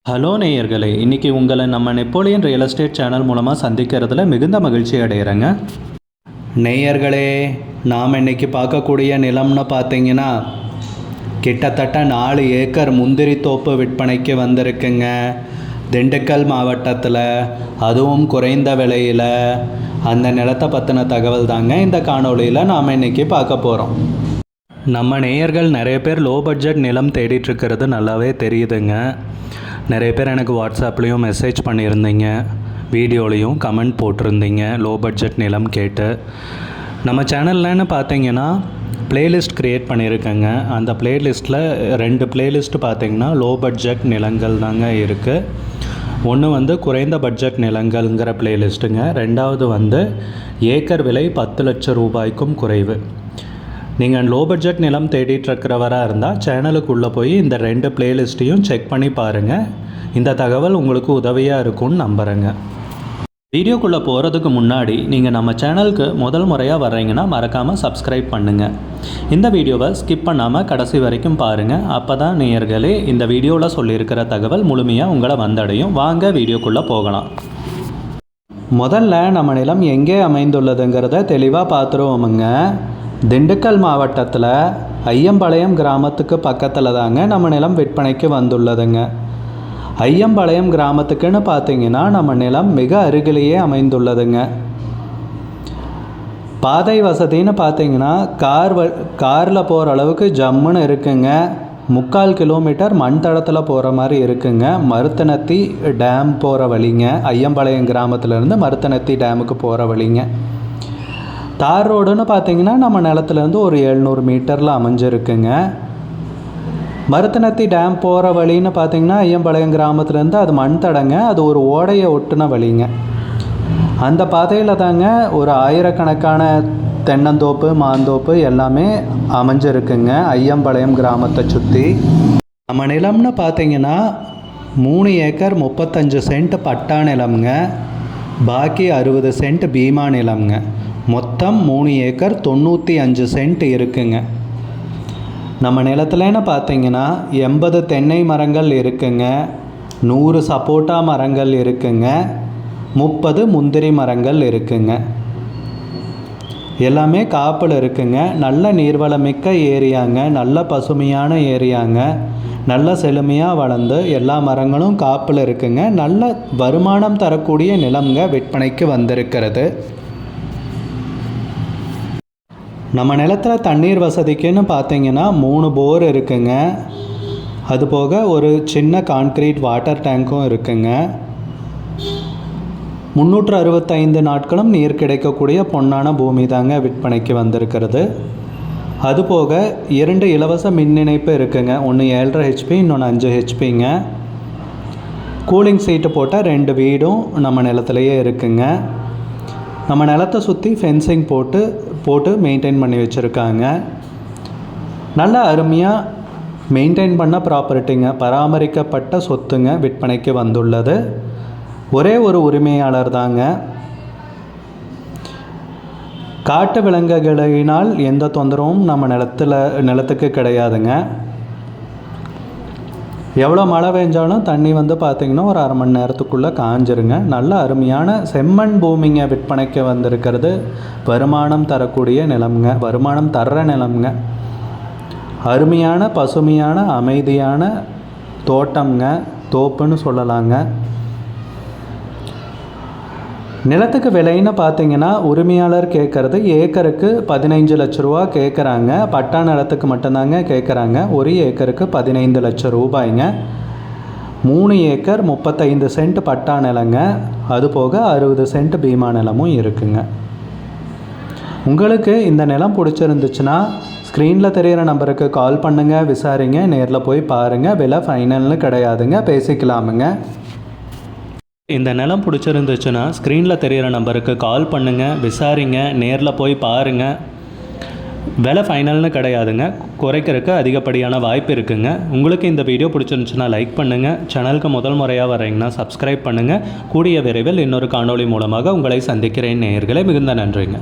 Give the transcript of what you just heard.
Hello நேயர்களே, இன்றைக்கி உங்களை நம்ம நெப்போலியன் ரியல் எஸ்டேட் சேனல் மூலமாக சந்திக்கிறதுல மிகுந்த மகிழ்ச்சி அடைகிறேங்க. நேயர்களே, நாம் இன்றைக்கி பார்க்கக்கூடிய நிலம்னு பார்த்தீங்கன்னா கிட்டத்தட்ட 4 ஏக்கர் முந்திரி தோப்பு விற்பனைக்கு வந்திருக்குங்க. திண்டுக்கல் மாவட்டத்தில், அதுவும் குறைந்த விலையில். அந்த நிலத்தை பற்றின தகவல் தாங்க இந்த காணொலியில் நாம் இன்றைக்கி பார்க்க போகிறோம். நம்ம நேயர்கள் நிறைய பேர் லோ பட்ஜெட் நிலம் தேடிட்டுருக்கிறது நல்லாவே தெரியுதுங்க. நிறைய பேர் எனக்கு வாட்ஸ்அப்லேயும் மெசேஜ் பண்ணியிருந்தீங்க, வீடியோலையும் கமெண்ட் போட்டிருந்தீங்க லோ பட்ஜெட் நிலம் கேட்டு. நம்ம சேனல்லன்னு பார்த்தீங்கன்னா ப்ளேலிஸ்ட் க்ரியேட் பண்ணியிருக்கேங்க. அந்த ப்ளேலிஸ்ட்டில் 2 ப்ளேலிஸ்ட்டு பார்த்திங்கன்னா லோ பட்ஜெட் நிலங்கள் தாங்க இருக்குது. ஒன்று குறைந்த பட்ஜெட் நிலங்கள்ங்கிற ப்ளேலிஸ்ட்டுங்க. 2வது ஏக்கர் விலை 10 லட்சம் ரூபாய்க்கும் குறைவு. நீங்கள் லோ பட்ஜெட் நிலம் தேடிட்டுருக்கிறவராக இருந்தால் சேனலுக்குள்ளே போய் இந்த 2 ப்ளேலிஸ்ட்டையும் செக் பண்ணி பாருங்கள். இந்த தகவல் உங்களுக்கு உதவியாக இருக்கும்னு நம்புகிறேங்க. வீடியோக்குள்ளே போகிறதுக்கு முன்னாடி நீங்கள் நம்ம சேனலுக்கு முதல் முறையாக வர்றீங்கன்னா மறக்காமல் சப்ஸ்கிரைப் பண்ணுங்கள். இந்த வீடியோவை ஸ்கிப் பண்ணாமல் கடைசி வரைக்கும் பாருங்கள். அப்போ தான் நேயர்களே இந்த வீடியோவில் சொல்லியிருக்கிற தகவல் முழுமையாக உங்களை வந்தடையும். வாங்க வீடியோக்குள்ளே போகலாம். முதல்ல நம்ம நிலம் எங்கே அமைந்துள்ளதுங்கிறத தெளிவாக பார்த்துருவோமுங்க. திண்டுக்கல் மாவட்டத்தில் ஐயம்பாளையம் கிராமத்துக்கு பக்கத்தில் தாங்க நம்ம நிலம் விற்பனைக்கு வந்துள்ளதுங்க. ஐயம்பாளையம் கிராமத்துக்குன்னு பார்த்தீங்கன்னா நம்ம நிலம் மிக அருகிலேயே அமைந்துள்ளதுங்க. பாதை வசதின்னு பார்த்தீங்கன்னா காரில் போகிற அளவுக்கு ஜம்முன்னு இருக்குங்க. 3/4 கிலோமீட்டர் மண் தடத்தில் போகிற மாதிரி இருக்குங்க. மருத்தனத்தி டேம் போகிற வழிங்க. ஐயம்பாளையம் கிராமத்துலேருந்து மருத்தனத்தி டேமுக்கு போகிற வழிங்க. தார் ரோடுன்னு பார்த்தீங்கன்னா நம்ம நிலத்துலேருந்து ஒரு 700 மீட்டரில் அமைஞ்சிருக்குங்க. மருத்தனத்தி டேம் போகிற வழின்னு பார்த்தீங்கன்னா ஐயம்பாளையம் கிராமத்துலேருந்து அது மண் தடங்க. அது ஒரு ஓடையை ஒட்டுன வழிங்க. அந்த பாதையில் தாங்க ஒரு ஆயிரக்கணக்கான தென்னந்தோப்பு, மாந்தோப்பு எல்லாமே அமைஞ்சிருக்குங்க ஐயம்பாளையம் கிராமத்தை சுற்றி. நம்ம நிலம்னு பார்த்தீங்கன்னா 3 ஏக்கர் 35 சென்ட் பட்டா நிலம்ங்க. பாக்கி 60 சென்ட் பீமா நிலம்ங்க. மொத்தம் 3 ஏக்கர் 95 சென்ட் இருக்குங்க. நம்ம நிலத்துலன்னு பார்த்தீங்கன்னா 80 தென்னை மரங்கள் இருக்குங்க. 100 சப்போட்டா மரங்கள் இருக்குங்க. 30 முந்திரி மரங்கள் இருக்குங்க. எல்லாமே காப்பில் இருக்குங்க. நல்ல நீர்வளமிக்க ஏரியாங்க. நல்ல பசுமையான ஏரியாங்க. நல்ல செழுமையாக வளர்ந்து எல்லா மரங்களும் காப்பில் இருக்குங்க. நல்ல வருமானம் தரக்கூடிய நிலம்ங்க விற்பனைக்கு வந்திருக்கிறது. நம்ம நிலத்தில் தண்ணீர் வசதிக்குன்னு பார்த்தீங்கன்னா 3 போர் இருக்குங்க. அதுபோக ஒரு சின்ன கான்க்ரீட் வாட்டர் டேங்க்கும் இருக்குங்க. 365 நாட்களும் நீர் கிடைக்கக்கூடிய பொன்னான பூமி தாங்க விற்பனைக்கு வந்திருக்கிறது. அதுபோக 2 இலவச மின் இணைப்பு இருக்குங்க. ஒன்று 7.5 HP, இன்னொன்று 5 HPங்க. கூலிங் சீட்டு போட்ட 2 வீடும் நம்ம நிலத்திலேயே இருக்குங்க. நம்ம நிலத்தை சுற்றி ஃபென்சிங் போட்டு மெயின்டைன் பண்ணி வச்சுருக்காங்க. நல்ல அருமையாக மெயின்டைன் பண்ண ப்ராப்பர்ட்டிங்க, பராமரிக்கப்பட்ட சொத்துங்க விற்பனைக்கு வந்துள்ளது. ஒரே ஒரு உரிமையாளர் தாங்க. காட்டு விலங்குகளினால் எந்த தொந்தரவும் நம்ம நிலத்துக்கு கிடையாதுங்க. எவ்வளோ மழை பெஞ்சாலும் தண்ணி பார்த்திங்கன்னா ஒரு 1/2 மணி நேரத்துக்குள்ளே காஞ்சிருங்க. நல்ல அருமையான செம்மண் பூமிங்க விற்பனைக்கு வந்திருக்கிறது. வருமானம் தரக்கூடிய நிலம்ங்க, வருமானம் தர்ற நிலம்ங்க. அருமையான பசுமையான அமைதியான தோட்டம்ங்க, தோப்புன்னு சொல்லலாங்க. நிலத்துக்கு விலைன்னு பார்த்தீங்கன்னா உரிமையாளர் கேட்குறது ஏக்கருக்கு 15 லட்ச ரூபா கேட்குறாங்க. பட்டா நிலத்துக்கு மட்டும்தாங்க கேட்குறாங்க. 1 ஏக்கருக்கு 15 லட்சம் ரூபாய்ங்க. 3 ஏக்கர் 35 சென்ட் பட்டா நிலங்க. அதுபோக 60 சென்ட் பீமா நிலமும் இருக்குங்க. உங்களுக்கு இந்த நிலம் பிடிச்சிருந்துச்சுன்னா ஸ்க்ரீனில் தெரிகிற நம்பருக்கு கால் பண்ணுங்கள், விசாரிங்க, நேரில் போய் பாருங்கள். விலை ஃபைனல்னு கிடையாதுங்க, பேசிக்கலாமுங்க. இந்த நிலம் பிடிச்சிருந்துச்சுன்னா ஸ்க்ரீனில் தெரிகிற நம்பருக்கு கால் பண்ணுங்கள், விசாரிங்க, நேரில் போய் பாருங்கள். விலை ஃபைனல்னு கிடையாதுங்க, குறைக்கிறதுக்கு அதிகப்படியான வாய்ப்பு இருக்குங்க. உங்களுக்கு இந்த வீடியோ பிடிச்சிருந்துச்சுன்னா லைக் பண்ணுங்கள். சேனலுக்கு முதல் முறையாக வர்றீங்கன்னா சப்ஸ்கிரைப் பண்ணுங்கள். கூடிய விரைவில் இன்னொரு காணொளி மூலமாக உங்களை சந்திக்கிறேன் நேயர்களே. மிகுந்த நன்றிங்க.